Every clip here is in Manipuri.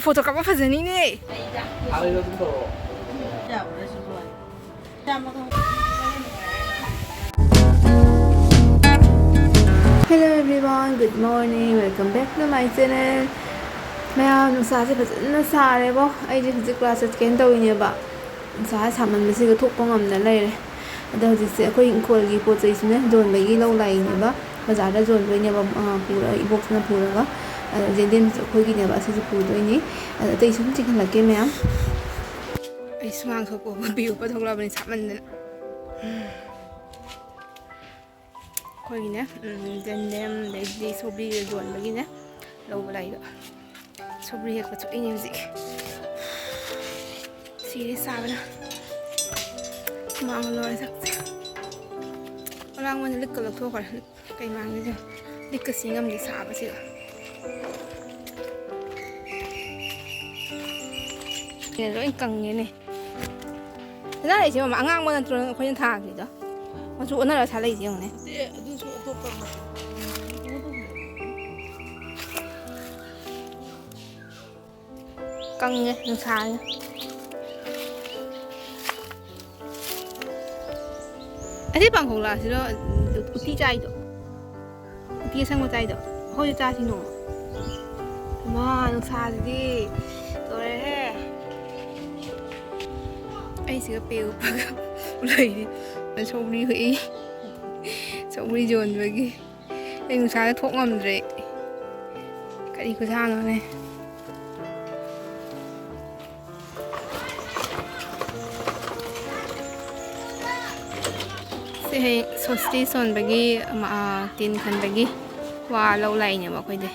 포토 값 파전이네. Hello everyone, good morning. Welcome back to my channel. Ma'am नुसासे फजन सारेबो आइजे हजिक क्लास चेक तौइनेबा नुसा सामनबसिग थोकपा ngamna लेरे अदा हजिसे अखोइ इंखोलगी पोचैसिने जोनबगी लौ लाइनेबा बाजारदा जोनबैनेबा पुरा इबॉक्सना पुरागा जेदेम अखोइगिनेबा असिसे पुदोइनि अदा तैसुम चिखलके मैम आई सुमांग थोको बिउ प थोकलाबनि सामनदन अखोइगिने जेदेम लेदि सोबि जोनबगिने लौबा लाइबा सोबरी एक बच्चों इन्हीं म्यूजिक सीरियस साबना मांग लो ऐसा और आंग मन लिख कर लग थोड़ा कहीं मांगे जो लिख कर सिंगम जी साब से ये लो इन कंगे ने ना ऐसे मां आंग मन तो कोई न था कि तो वो जो उन्हें रचा ले इसी होंगे कंगे नुसार अरे 방콕라 सिरो उती चाहिदो उती संग चाहिदो होय चासिनो मा नुसारदि तोरे हे ऐसिगा पेउ पगा लैदि सोबरी होई सोबरी जोनबगी ए नुसार थोक ngamdre करी खुसानोने से सोस्टी सोनबगी तीन खनबगी वा लौ लाइनेबा अखोइदे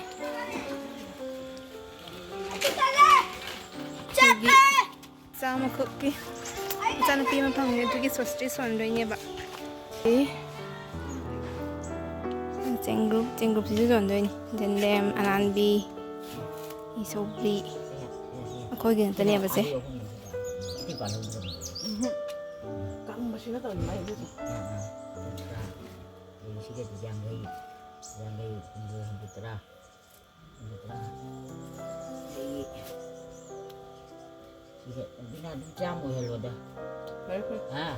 चामा खक्की चानपी मा फंगे दुगी सोस्टी सोनदोइनेबा चेंग्रुप सिजु जोनदोइनि जेंदेम अनानबी इsoबरी अखोइगे नतनेबा से nó tao mấy đứa thì cái giang gây không biết ra thì cái nào đúng trăm mùi rồi đó à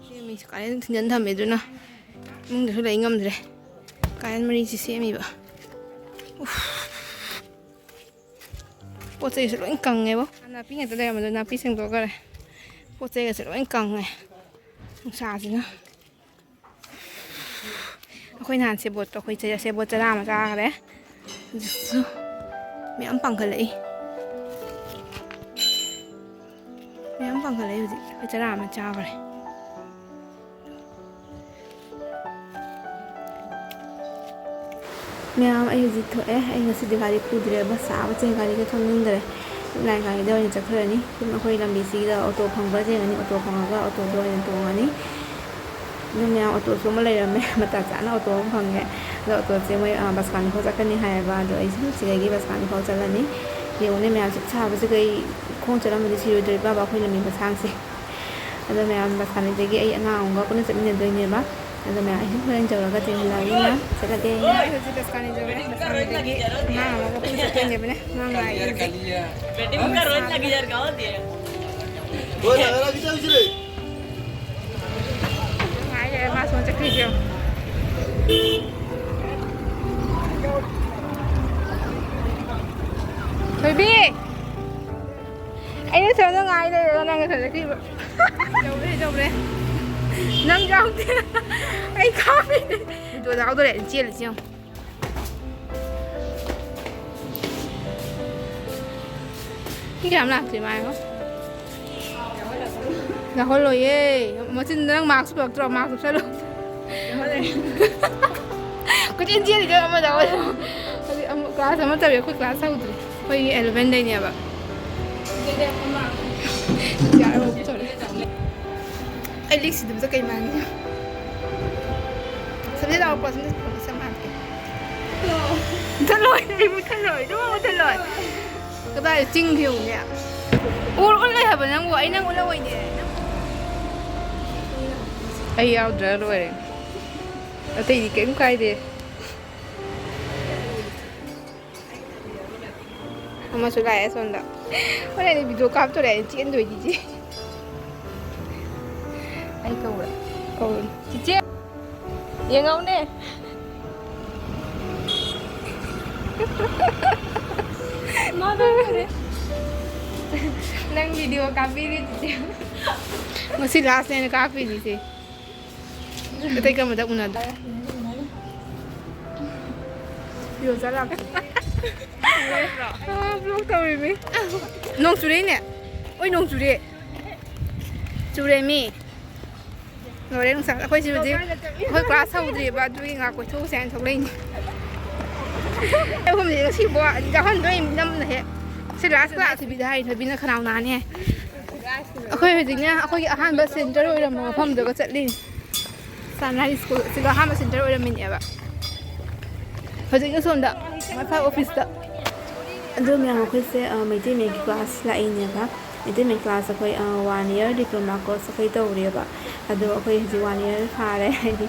mình cái nhân thầm ấy rồi nè mình được lấy ngâm rồi cái anh mới đi xem gì vậy पोचे से लोइन कंगे बो नापी ने तले मन नापी सेंग तो करे पोचे से लोइन कंगे नुसासिना अखोइ नान से बोट अखोइ से बोट चरा मा चा करे जिसु मैम पंखलै हुजि अखोइ चरा मा चा करे मैम आई हजिक थोए आई ngasi गाड़ी पुद्रे बस साब चे गाड़ी के थंगनिंदरे लाइन गाड़ी दो चखरनी अखोइ लंबी सिदा ऑटो फंगबा जेगनी ऑटो फंगागा ऑटो दो तोंगनी मैम ऑटो सो मा लेरमे मता चाना ऑटो फंगे ऑटो से मैं बस कानी फो चकनी हायबा दो आई सिगेगी बस कानी फो चलनी येउने मैम साब से गई खों चलमदि सिरोद्रे बाबा अखोइ लंबी बसांग से अदो मैम बस कानी देगी आई अंगांगा पुन चमिने दोइनेबा अदो मैं आई होरेन जौरगा चेंगलागी ना चलगे हजि बस कानी जौरे बस कानी देगी ना मगा पुन चेंगे बने ना आई बेटी मुका रोज लगी यार गाओ दिए ओ लगा किसा बिचरे आई ये मास मन चक्री जो baby ai nó sợ nó ngay đây rồi nó sợ cái đâu đấy nâng rau thế ai khó đi tôi rau tôi để chia được chưa cái làm gì mà không là hồi rồi ấy mà xin đang mặc sụp trò mặc sụp sao luôn có chuyện chia thì cho mà đâu class mà tập việc class sao rồi coi 11 đây nè bà dạ em rồi ai lịch sử được cái mang nhá sao biết đâu có sinh nhật của mang thật lỗi đi một thật lỗi đúng không thật lỗi cái bài chinh hiểu nhỉ ôn lại hả bạn năng gọi năng ôn lại nhỉ ai ao ra rồi ở đây thì kém cay đi ꯑꯃꯁꯨ ꯂꯥꯛꯑꯦ ꯁꯣꯝꯗ ꯍꯣꯔꯦꯟ ꯚꯤꯗꯤꯑꯣ ꯀꯥꯞꯇꯣꯔꯦ ꯑꯩ ꯆꯦꯟꯗꯣꯏꯗꯤ ꯑꯩ ꯀꯧꯔꯦ ꯀꯧꯔꯨꯅꯤ ꯆꯤꯆꯦ ꯌꯦꯡꯉꯧꯅꯦ ꯅꯪ ꯚꯤꯗꯤꯑꯣ ꯀꯥꯞꯄꯤꯔꯤ ꯆꯤꯆꯦ ꯉꯁꯤ ꯂꯥꯁꯅꯦꯅ ꯀꯥꯞꯄꯤꯔꯤꯁꯦ ꯑꯇꯩ ꯀꯔꯝꯕꯗ ꯎꯅꯗ ꯚꯤꯗꯤꯑꯣ ꯆꯠꯂꯥꯛ ꯕ꯭ꯂꯣꯛ ꯇꯧꯔꯤꯃꯤ ꯅꯣꯡ ꯆꯨꯔꯛꯏꯅꯦ ꯍꯣꯏ ꯅꯣꯡ ꯆꯨꯔꯦ ꯆꯨꯔꯦꯃꯤ ꯂꯣꯏꯔꯦ ꯅꯨꯡꯁꯥ ꯑꯩꯈꯣꯏꯁꯤ ꯍꯧꯖꯤꯛ ꯑꯩꯈꯣꯏ ꯀ꯭ꯂꯥꯁ ꯍꯧꯗ꯭ꯔꯤꯕ ꯑꯗꯨꯒꯤ ꯉꯥꯛ ꯀꯣꯏꯊꯣꯛꯎꯁꯦ ꯍꯥꯏꯅ ꯊꯣꯛꯂꯛꯏꯅꯤ ꯑꯩꯈꯣꯏꯁꯤ ꯉꯁꯤꯕꯣ ꯌꯥꯎꯍꯟꯗꯣꯏ ꯅꯝꯅ ꯍꯦꯛ ꯁꯤ ꯂꯥꯁ ꯀ꯭ꯂꯥꯁ ꯊꯣꯏꯕꯤꯗ ꯍꯥꯏ ꯊꯣꯏꯕꯤꯅ ꯈꯅꯥꯎ ꯅꯥꯅꯤ ꯑꯩꯈꯣꯏ ꯍꯧꯖꯤꯛꯅ ꯑꯩꯈꯣꯏꯒꯤ ꯑꯍꯥꯟꯕ ꯁꯦꯟꯇꯔ ꯑꯣꯏꯔꯝꯕ ꯃꯐꯝꯗꯨꯒ ꯆꯠꯂꯤꯅꯤ ꯁꯟꯔꯥꯏꯖ ꯁ꯭ꯀꯨꯜ ꯁꯤꯗ ꯑꯍꯥꯟꯕ ꯁꯦꯟꯇꯔ ꯑꯣꯏꯔꯝꯃꯤꯅꯦꯕ ꯍꯧꯖꯤꯛꯅ ꯁꯣꯝꯗ ꯃꯐꯥꯏ ꯑꯣꯐꯤꯁꯇ ꯑꯗꯨ ꯃꯌꯥꯝ ꯑꯩꯈꯣꯏꯁꯦ ꯃꯩꯇꯩ ꯃꯌꯦꯛꯀꯤ ꯀ꯭ꯂꯥꯁ ꯂꯥꯛꯏꯅꯦꯕ ꯃꯩꯇꯩ ꯃꯌꯦꯛ ꯀ꯭ꯂꯥꯁ ꯑꯩꯈꯣꯏ 1 ꯏꯌꯔ ꯗꯤꯄ꯭ꯂꯣꯃꯥ ꯀꯣꯔꯁ ꯑꯩꯈꯣꯏ ꯇꯧꯔꯦꯕ ꯑꯗꯣ ꯑꯩꯈꯣꯏ ꯍꯧꯖꯤꯛ 1 ꯏꯌꯔ ꯐꯥꯔꯦ ꯍꯥꯏꯗꯤ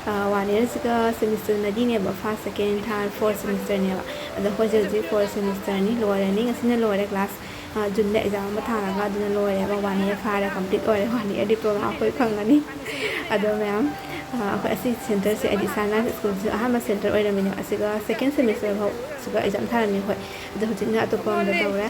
1 ꯏꯌꯔꯁꯤꯒ ꯁꯦꯃꯤꯁꯇꯔ 4ꯅꯦꯕ ꯐꯥꯔꯁ ꯁꯦꯀꯦꯟ ꯊꯥꯔꯠ ꯐꯣꯔꯠ ꯁꯦꯃꯤꯁꯇꯔꯅꯦꯕ ꯑꯗꯣ ꯑꯩꯈꯣꯏꯁꯦ ꯍꯧꯖꯤꯛ ꯐꯣꯔꯠ ꯁꯦꯃꯤꯁꯇꯔꯅꯤ ꯂꯣꯏꯔꯅꯤ ꯉꯁꯤꯅ ꯂꯣꯏꯔꯦ ꯀ꯭ꯂꯥꯁ ꯖꯨꯟꯗ ꯑꯦꯛꯖꯥꯝ ꯑꯃ ꯊꯥꯔꯒ ꯑꯗꯨꯅ ꯂꯣꯏꯔꯦꯕ 1 ꯏꯌꯔ ꯐꯥꯔꯦ ꯀꯝꯄ꯭ꯂꯤꯠ ꯑꯣꯏꯔꯦ 1 ꯏꯌꯔ ꯗꯤꯄ꯭ꯂꯣꯃꯥ ꯑꯩꯈꯣই ꯐꯪꯒꯅꯤ ꯑꯗꯣ ꯃꯌꯥꯝ ꯑꯩꯈꯣꯏ ꯑꯁꯤ ꯁꯦꯟꯇꯔꯁꯦ ꯍꯥꯏꯗꯤ ꯁꯟꯔꯥꯏꯖ ꯁ꯭ꯀꯨꯜꯁꯦ ꯑꯍꯥꯟꯕ ꯁꯦꯟꯇꯔ ꯑꯣꯏꯔꯝꯃꯤꯅꯦ ꯑꯁꯤꯒ ꯁꯦꯀꯦꯟ ꯁꯦꯃꯤꯁꯇꯔ ꯐꯥꯎ ꯁꯤꯒ ꯑꯦꯛꯖꯥꯝ ꯊꯥꯔꯝꯃꯤ ꯑꯩꯈꯣꯏ ꯑꯗꯣ ꯍꯧꯖꯤꯛꯅ ꯑꯇꯣꯞꯄ ꯑꯃꯗ ꯇꯧꯔꯦ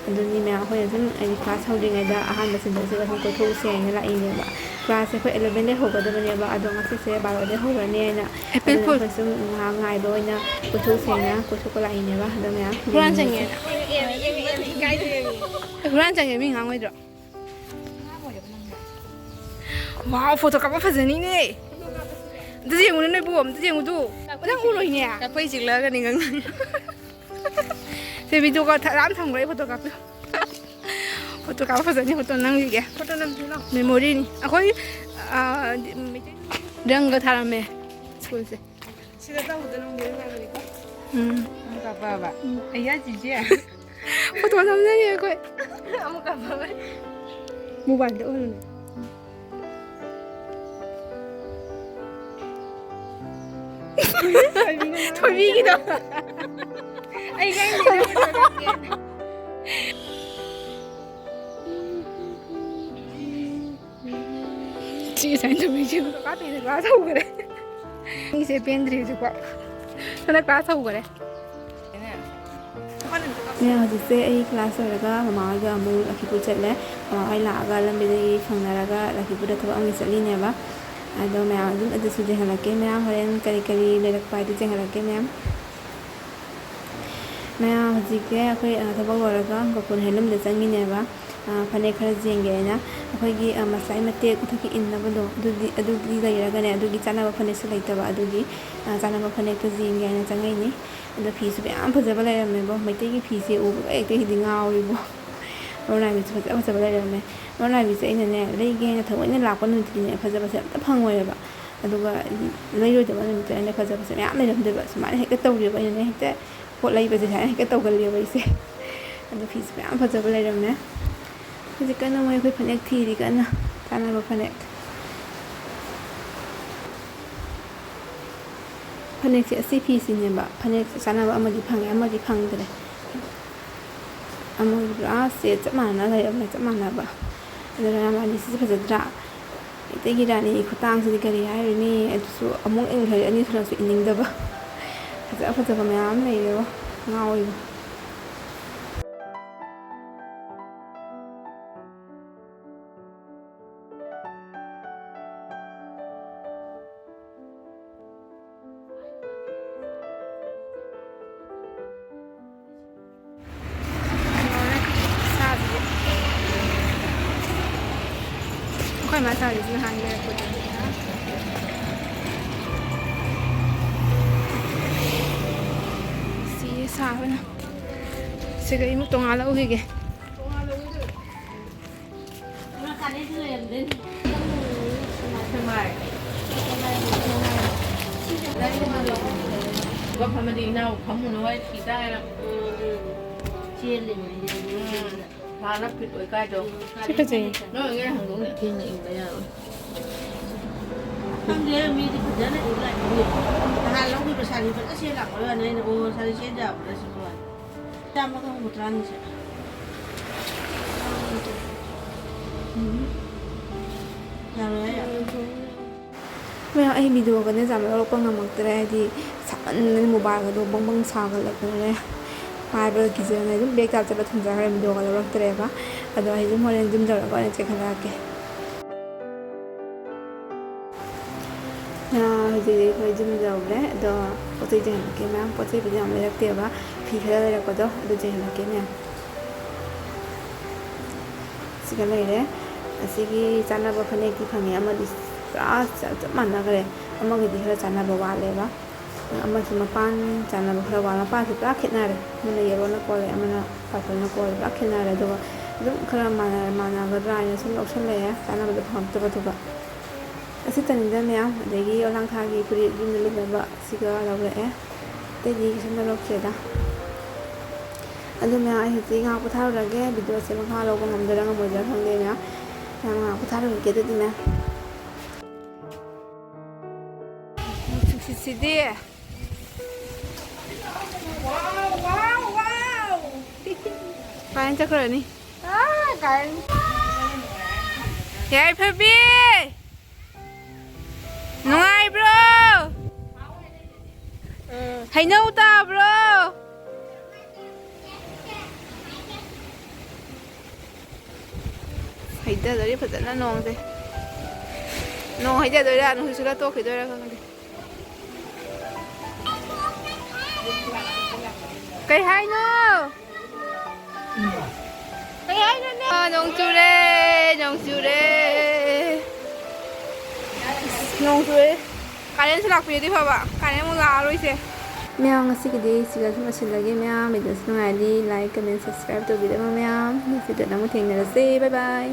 ꯑꯗꯨꯅꯤ ꯃꯌꯥꯝ ꯑꯩꯈꯣꯏꯅ ꯁꯨꯝ ꯑꯩꯗꯤ ꯀ꯭ꯂꯥꯁ ꯍꯧꯗ꯭ꯔꯤꯉꯩꯗ ꯑꯍꯥꯟꯕ ꯁꯦꯟꯇꯔꯁꯤꯒ ꯁꯨꯝ ꯀꯣꯏꯊꯣꯛꯎꯁꯦ ꯍꯥꯏꯅ ꯂꯥꯛꯏꯅꯦꯕ ꯀ꯭ꯂꯥꯁꯁꯦ ꯑꯩꯈꯣꯏ 11ꯗꯩ ꯍꯧꯒꯗꯕꯅꯦꯕ ꯑꯗꯣ ꯉꯁꯤꯁꯦ 12ꯗꯩ ꯍꯧꯔꯅꯤ ꯍꯥꯏꯅ ꯑꯗꯨꯅ ꯑꯩꯈꯣꯏ ꯁꯨꯝ ꯉꯥꯏꯍꯥꯛ ꯉꯥꯏꯕ ꯑꯣꯏꯅ ꯀꯣꯏꯊꯣꯛꯎꯁꯦ ꯍꯥꯏꯅ ꯀꯣꯏꯊꯣꯛꯄ ꯂꯥꯛꯏꯅꯦꯕ ꯑꯗꯣ ꯃꯌꯥꯝ ꯍꯨꯔꯥꯟ ꯆꯪꯉꯦꯅ ꯍꯨꯔꯥꯟ ꯆꯪꯉꯦ ꯃꯤ ꯉꯥꯡꯉꯣꯏꯗ꯭ꯔꯣ ꯋꯥꯎ ꯐꯣꯇꯣ ꯀꯥꯞꯄ ꯐꯖꯅꯤꯅꯦ ꯑꯝꯇ ꯌꯦꯡꯉꯨꯅꯦ ꯅꯣꯏꯕꯨ ꯑꯝꯇ ꯌꯦꯡꯉꯨꯗꯨ ꯅꯪ ꯎꯔꯣꯏꯅꯦ ꯑꯩꯈꯣꯏ ꯆꯤꯛꯂꯛꯑꯒꯅꯤ ꯉꯪꯅ ꯁꯤ ꯚꯤꯗꯤꯑꯣ ꯊꯔꯥꯝ ꯊꯝꯈ꯭ꯔꯦ ꯑꯩ ꯐꯣꯇꯣ ꯀꯥꯞꯄꯤꯌꯨ ꯐꯣꯇꯣ ꯀꯥꯞꯄ ꯐꯖꯅꯤ ꯐꯣꯇꯣ ꯅꯝꯈꯤꯒꯦ ꯐꯣꯇꯣ ꯅꯝꯁꯤꯂꯣ ꯃꯦꯃꯣꯔꯤꯅꯤ ꯑꯩꯈꯣꯏ ꯔꯪꯒ ꯊꯥꯔꯝꯃꯦ ꯁ꯭ꯀꯨꯜꯁꯦ ꯁꯤꯗ ꯇꯧꯕꯗ ꯅꯨꯡꯗꯤ ꯅꯨꯡꯉꯥꯏꯕꯅꯤꯀꯣ ꯑꯃꯨꯛ ꯀꯥꯞꯄꯛꯑꯕ ꯑꯩꯌꯥ ꯆꯤꯆꯦ ꯐꯣꯇꯣ ꯅꯝꯖꯔꯤ ꯑꯩꯈꯣꯏ ꯑꯃꯨꯛ ꯀꯥꯞꯄꯛꯑꯕ ꯃꯣꯕꯥꯏꯜꯗ ꯑꯣꯏꯔꯨꯅꯦ ꯊꯣꯏꯕꯤꯒꯤꯗꯣ ꯑꯩ ꯈꯪꯗꯦ ꯁꯤ ꯁꯥꯏꯟ ꯊꯣꯏꯕꯤꯁꯦ ꯐꯣꯇꯣ ꯀꯥꯞꯄꯤꯅ ꯀ꯭ꯂꯥꯁ ꯍꯧꯈꯔꯦ ꯃꯤꯁꯦ ꯄꯦꯟꯗ꯭ꯔꯤ ꯍꯧꯖꯤꯛꯐꯥꯎ ꯍꯟꯗꯛ ꯀ꯭ꯂꯥꯁ ꯍꯧꯈꯔꯦ ꯍꯧꯖꯤꯛꯁꯦ ꯑꯩ ꯀ꯭ꯂꯥꯁ ꯂꯣꯏꯔꯒ ꯃꯃꯥ ꯍꯣꯏꯒ ꯑꯃꯨꯛ ꯂꯛꯈꯤꯄꯨꯔ ꯆꯠꯂꯦ ꯃꯃꯥ ꯍꯣꯏ ꯂꯥꯛꯑꯒ ꯂꯝꯕꯤꯗꯒꯤ ꯊꯦꯡꯅꯔꯒ ꯂꯛꯈꯤꯄꯨꯔꯗ ꯊꯕꯛ ꯑꯃꯒꯤ ꯆꯠꯂꯤꯅꯦꯕ ꯑꯗꯣ ꯃꯌꯥꯝ ꯑꯗꯨꯝ ꯑꯗꯨꯁꯨ ꯌꯦꯡꯍꯜꯂꯛꯀꯦ ꯃꯌꯥꯝ ꯍꯣꯔꯦꯟ ꯀꯔꯤ ꯀꯔꯤ ꯂꯩꯔꯛꯄ ꯍꯥꯏꯗꯨ ꯌꯦꯡꯍꯜꯂꯛꯀꯦ ꯃꯌꯥꯝ ꯍꯧꯖꯤꯛꯁꯦ ꯑꯩꯈꯣই ꯊꯕꯛ ꯂꯣꯏꯔꯒ ꯒꯣꯀꯨꯜ ꯍꯦꯟꯂꯨꯝꯗ ꯆꯪꯉꯤꯅꯦꯕ ꯐꯅꯦꯛ ꯈꯔ ꯌꯦꯡꯒꯦꯅ ꯑꯩꯈꯣꯏꯒꯤ ꯃꯁꯥꯏ ꯃꯇꯦꯛ ꯃꯊꯛꯀꯤ ꯏꯟꯅꯕꯗꯣ ꯑꯗꯨꯒꯤ ꯂꯩꯔꯒꯅꯦ ꯑꯗꯨꯒꯤ ꯆꯥꯅꯕ ꯐꯅꯦꯛꯁꯨ ꯂꯩꯇꯕ ꯑꯗꯨꯒꯤ ꯆꯥꯅꯕ ꯐꯅꯦꯛꯇꯣ ꯌꯦꯡꯒꯦ ꯍꯥꯏꯅ ꯆꯪꯉꯛꯏꯅꯤ ꯑꯗꯣ ꯐꯤꯁꯨ ꯃꯌꯥꯝ ꯐꯖꯕ ꯂꯩꯔꯝꯃꯦꯕꯣ ꯃꯩꯇꯩꯒꯤ ꯐꯤꯁꯦ ꯎꯕꯒ ꯍꯦꯛꯇ ꯍꯤꯗꯤ ꯉꯥꯎꯔꯤꯕꯣ ꯃꯔꯣꯅꯥꯏꯕꯤꯁꯨ ꯐꯖ ꯐꯖꯕ ꯂꯩꯔꯝꯃꯦ ꯃꯔꯣꯅꯥꯏꯕꯤꯁꯦ ꯑꯩꯅꯅꯦ ꯂꯩꯒꯦ ꯍꯥꯏꯅ ꯊꯑꯣꯏꯅ ꯂꯥꯛꯄ ꯅꯨꯃꯤꯠꯇꯗꯤꯅꯦ ꯐꯖꯕꯁꯦ ꯑꯝꯇ ꯐꯪꯉꯣꯏꯕ ꯑꯗꯨꯒ ꯂꯩꯔꯣꯏꯗꯕ ꯅꯨꯃꯤꯠꯇ ꯑꯩꯅ ꯐꯖꯕꯁꯦ ꯃꯌꯥꯝ ꯂꯩꯔꯝꯗꯣꯏꯕ ꯁꯨꯃꯥꯏꯅ ꯍꯦꯛꯇ ꯇꯧꯔꯤꯕ ꯑꯩꯅꯅꯦ ꯍꯦꯛꯇ ꯄꯣꯠ ꯂꯩꯕꯁꯦ ꯁꯨꯃꯥꯏꯅ ꯍꯦꯛꯇ ꯇꯧꯒꯜꯂꯦꯕ ꯑꯩꯁꯦ ꯑꯗꯣ ꯐꯤꯁꯦ ꯃꯌꯥꯝ ꯐꯖꯕ ꯂꯩꯔꯝꯃꯦ ꯍꯧꯖꯤꯛ ꯀꯟꯅ ꯃꯣꯏ ꯑꯩꯈꯣই ꯐꯅꯦꯛ ꯊꯤꯔꯤ ꯀꯟꯅ ꯆꯥꯅꯕ ꯐꯅꯦꯛꯁꯦ ꯑꯁꯤ ꯐꯤꯁꯤꯅꯦꯕ ꯐꯅꯦꯛ ꯆꯥꯅꯕ ꯑꯃꯗꯤ ꯐꯪꯉꯦ ꯑꯃꯗꯤ ꯐꯪꯗ꯭ꯔꯦ ꯑꯃꯒꯤ ꯄꯨꯔꯥ ꯁꯦꯠ ꯆꯞ ꯃꯥꯟꯅꯅ ꯂꯩꯔꯝꯃꯦ ꯆꯞ ꯃꯥꯟꯅꯕ ꯑꯗꯨꯅ ꯔꯥꯅꯤꯁꯤꯁꯨ ꯐꯖꯗ꯭ꯔꯥ ꯃꯩꯇꯩꯒꯤ ꯔꯥꯅꯤ ꯈꯨꯇꯥꯡꯁꯤꯗꯤ ꯀꯔꯤ ꯍꯥꯏꯔꯨꯅꯤ ꯑꯗꯨꯁꯨ ꯑꯃꯨꯛ ꯏꯟꯈ꯭ꯔꯦ ꯑꯅꯤ ꯁꯨꯅꯁꯨ ꯏꯟꯅꯤꯡꯗꯕ ꯐꯖ ꯐꯖꯕ ꯃꯌꯥꯝ ꯂꯩꯔꯦꯕ ꯉꯥꯎꯋꯤꯕ ꯑꯩꯈꯣꯏ ꯃꯥ ꯁꯥꯔꯤꯁꯤꯅ ꯍꯥꯟꯅ ꯂꯩꯔꯛꯄꯗꯨꯅꯤ ꯁꯤ ꯁꯥꯕꯅ ꯁꯤꯒ ꯑꯃꯨꯛ ꯇꯣꯉꯥꯟ ꯂꯧꯈꯤꯒꯦ ꯐꯝꯃꯗꯤ ꯏꯅꯥꯎ ꯐꯝꯃꯨꯅꯨ ꯍꯣꯏ ꯐꯤ ꯇꯥꯏꯔ ꯐꯥꯅ ꯐꯤꯠ ꯑꯣꯏ ꯀꯥꯏꯗꯣ ꯁꯤ ꯐꯖꯩ ꯅꯣꯏ ꯉꯦ ꯍꯪꯗꯣꯛꯅꯦ ꯊꯦꯡꯅ ꯏꯟꯕ ꯌꯥꯔꯣꯏ ꯈꯪꯗꯦ ꯃꯤꯗꯤ ꯐꯖꯅ ꯏꯜꯂꯛꯏ ꯅꯍꯥꯟ ꯂꯧꯈꯤꯕ ꯁꯥꯔꯤ ꯐꯖꯅ ꯁꯦꯠ ꯂꯥꯛꯄ ꯋꯥꯅꯤ ꯑꯩꯅ ꯑꯣ ꯁꯥꯔꯤ ꯁꯦꯠ ꯌꯥꯕ꯭ꯔꯥ ꯁꯤꯕꯨ ꯆꯥꯝꯃꯒ ꯍꯨꯝꯐꯨꯇꯔꯥꯅꯤꯁꯦ ꯃꯌꯥꯝ ꯑꯩ ꯚꯤꯗꯤꯑꯣꯒꯅꯦ ꯆꯥꯝꯕ ꯂꯧꯔꯛꯄ ꯉꯝꯃꯛꯇ꯭ꯔꯦ ꯍꯥꯏꯗꯤ ꯁꯥꯃꯟꯗꯅ ꯃꯣꯕꯥꯏꯜꯒꯗꯣ ꯕꯪ ꯕꯪ ꯁꯥꯒꯠꯂꯛꯇꯅꯅꯦ ꯄꯥꯏꯕ ꯀꯤꯖꯅ ꯑꯗꯨꯝ ꯕꯦꯛ ꯆꯥꯞ ꯆꯠꯂ ꯊꯝꯖꯈ꯭ꯔꯦ ꯚꯤꯗꯤꯑꯣꯒ ꯂꯧꯔꯛꯇ꯭ꯔꯦꯕ ꯑꯗꯣ ꯑꯩ ꯑꯗꯨꯝ ꯍꯣꯔꯦꯟ ꯖꯨꯝ ꯇꯧꯔꯒ ꯑꯣꯏꯅ ꯆꯦꯛꯈꯠꯂꯛꯑꯒꯦ ꯍꯧꯖꯤꯛꯇꯤ ꯑꯩꯈꯣꯏ ꯖꯨꯝ ꯌꯧꯔꯦ ꯑꯗꯣ ꯄꯣꯠ ꯆꯩ ꯆꯦꯡꯍꯜꯂꯛꯀꯦ ꯃꯌꯥꯝ ꯄꯣꯠ ꯆꯩꯕꯨꯗꯤ ꯌꯥꯝ ꯂꯩꯔꯛꯇꯦꯕ ꯐꯤ ꯈꯔ ꯂꯩꯔꯛꯄꯗꯣ ꯑꯗꯨ ꯆꯦꯡꯍꯜꯂꯛꯀꯦ ꯃꯌꯥꯝ ꯁꯤꯒ ꯂꯩꯔꯦ ꯑꯁꯤꯒꯤ ꯆꯥꯅꯕ ꯐꯅꯦꯛꯇꯤ ꯐꯪꯉꯦ ꯑꯃꯗꯤ ꯄꯨꯔꯥ ꯆꯞ ꯃꯥꯟꯅꯈ꯭ꯔꯦ ꯑꯃꯒꯤꯗꯤ ꯈꯔ ꯆꯥꯅꯕ ꯋꯥꯠꯂꯦꯕ ꯑꯃꯁꯨ ꯃꯄꯥꯟ ꯆꯥꯅꯕ ꯈꯔ ꯋꯥꯠꯂꯦ ꯃꯄꯥꯟꯁꯨ ꯄꯨꯔꯥ ꯈꯦꯠꯅꯔꯦ ꯑꯃꯅ ꯌꯦꯜꯂꯣꯅ ꯀꯣꯜꯂꯦ ꯑꯃꯅ ꯄꯔꯄꯜꯅ ꯀꯣꯜꯂꯦ ꯄꯨꯔꯥ ꯈꯦꯠꯅꯔꯦ ꯑꯗꯨꯒ ꯑꯗꯨꯝ ꯈꯔ ꯃꯥꯟꯅꯒꯗ꯭ꯔꯥ ꯍꯥꯏꯅ ꯁꯨꯝ ꯂꯧꯁꯜꯂꯛꯑꯦ ꯆꯥꯅꯕꯗꯣ ꯐꯪꯉꯛꯇꯕꯗꯨꯒ ꯑꯁꯤꯇꯅꯤꯗ ꯃꯌꯥꯝ ꯑꯗꯒꯤ ꯑꯣꯂꯥꯡꯊꯥꯒꯤ ꯐꯨꯔꯤꯠ ꯌꯨꯝꯗ ꯂꯤꯠꯅꯕ ꯁꯤꯒ ꯂꯧꯔꯛꯑꯦ ꯑꯇꯩꯗꯤ ꯀꯩꯁꯨꯝ ꯂꯧꯔꯛꯇ꯭ꯔꯦꯗ ꯑꯗꯨ ꯃꯌꯥꯝ ꯑꯩ ꯍꯧꯖꯤꯛ ꯉꯥꯏꯍꯥꯛ ꯄꯣꯊꯥꯔꯨꯔꯒꯦ ꯚꯤꯗꯤꯑꯣꯁꯦ ꯃꯈꯥ ꯂꯧꯕ ꯉꯝꯗꯣꯏꯔꯥ ꯉꯝꯃꯣꯏꯗ꯭ꯔꯥ ꯈꯪꯗꯦ ꯃꯌꯥꯝ ꯉꯥꯏꯍꯥꯛ ꯄꯣꯊꯥꯔꯨꯔꯒꯦ ꯑꯗꯨꯗꯤ ꯃꯌꯥꯝ ꯅꯨꯡꯁꯤꯠꯁꯤꯗꯤ ꯀꯥꯏꯅ ꯆꯠꯈ꯭ꯔꯅꯤ ꯌꯥꯏꯐꯕꯤ ꯅꯨꯡꯉꯥꯏꯕ꯭ꯔꯣ ꯍꯩꯅꯧ ꯇꯥꯕ꯭ꯔꯣ ꯍꯩꯊꯗꯣꯔꯤ ꯐꯖꯅ ꯅꯣꯡꯁꯦ ꯅꯣꯡ ꯍꯩꯊꯗꯣꯏꯔꯥ ꯅꯨꯡꯁꯤꯠ ꯈꯔ ꯇꯣꯛꯈꯤꯗꯣꯏꯔꯥ ꯈꯪꯗꯦ ꯀꯩ ꯍꯥꯏꯅꯣ ꯀꯩ ꯍꯥꯏꯅꯣꯅꯦ ꯅꯣꯡ ꯆꯨꯔꯦ ꯅꯣꯡ ꯆꯨꯔꯦ ꯅꯣꯡ ꯆꯨꯔꯦ ꯀꯥꯔꯦꯟꯁꯨ ꯂꯥꯛꯄꯤꯔꯗꯤ ꯐꯕ ꯀꯥꯔꯦꯟ ꯑꯃꯨꯛ ꯂꯥꯛꯑꯔꯣꯏꯁꯦ ꯃꯌꯥꯝ ꯉꯁꯤꯒꯤꯗꯤ ꯁꯤꯒ ꯁꯨꯝ ꯂꯣꯏꯁꯤꯜꯂꯒꯦ ꯃꯌꯥꯝ ꯚꯤꯗꯤꯑꯣꯁꯤ ꯅꯨꯡꯉꯥꯏꯔꯗꯤ ꯂꯥꯏꯛ ꯀꯃꯦꯟ ꯁꯕꯁꯀ꯭ꯔꯥꯏꯕ ꯇꯧꯕꯤꯔꯝꯃꯣ ꯃꯌꯥꯝ ꯅꯦꯛꯁ ꯚꯤꯗꯤꯑꯣꯗ ꯑꯃꯨꯛ ꯊꯦꯡꯅꯔꯁꯦ ꯕꯥꯏ ꯕꯥꯏ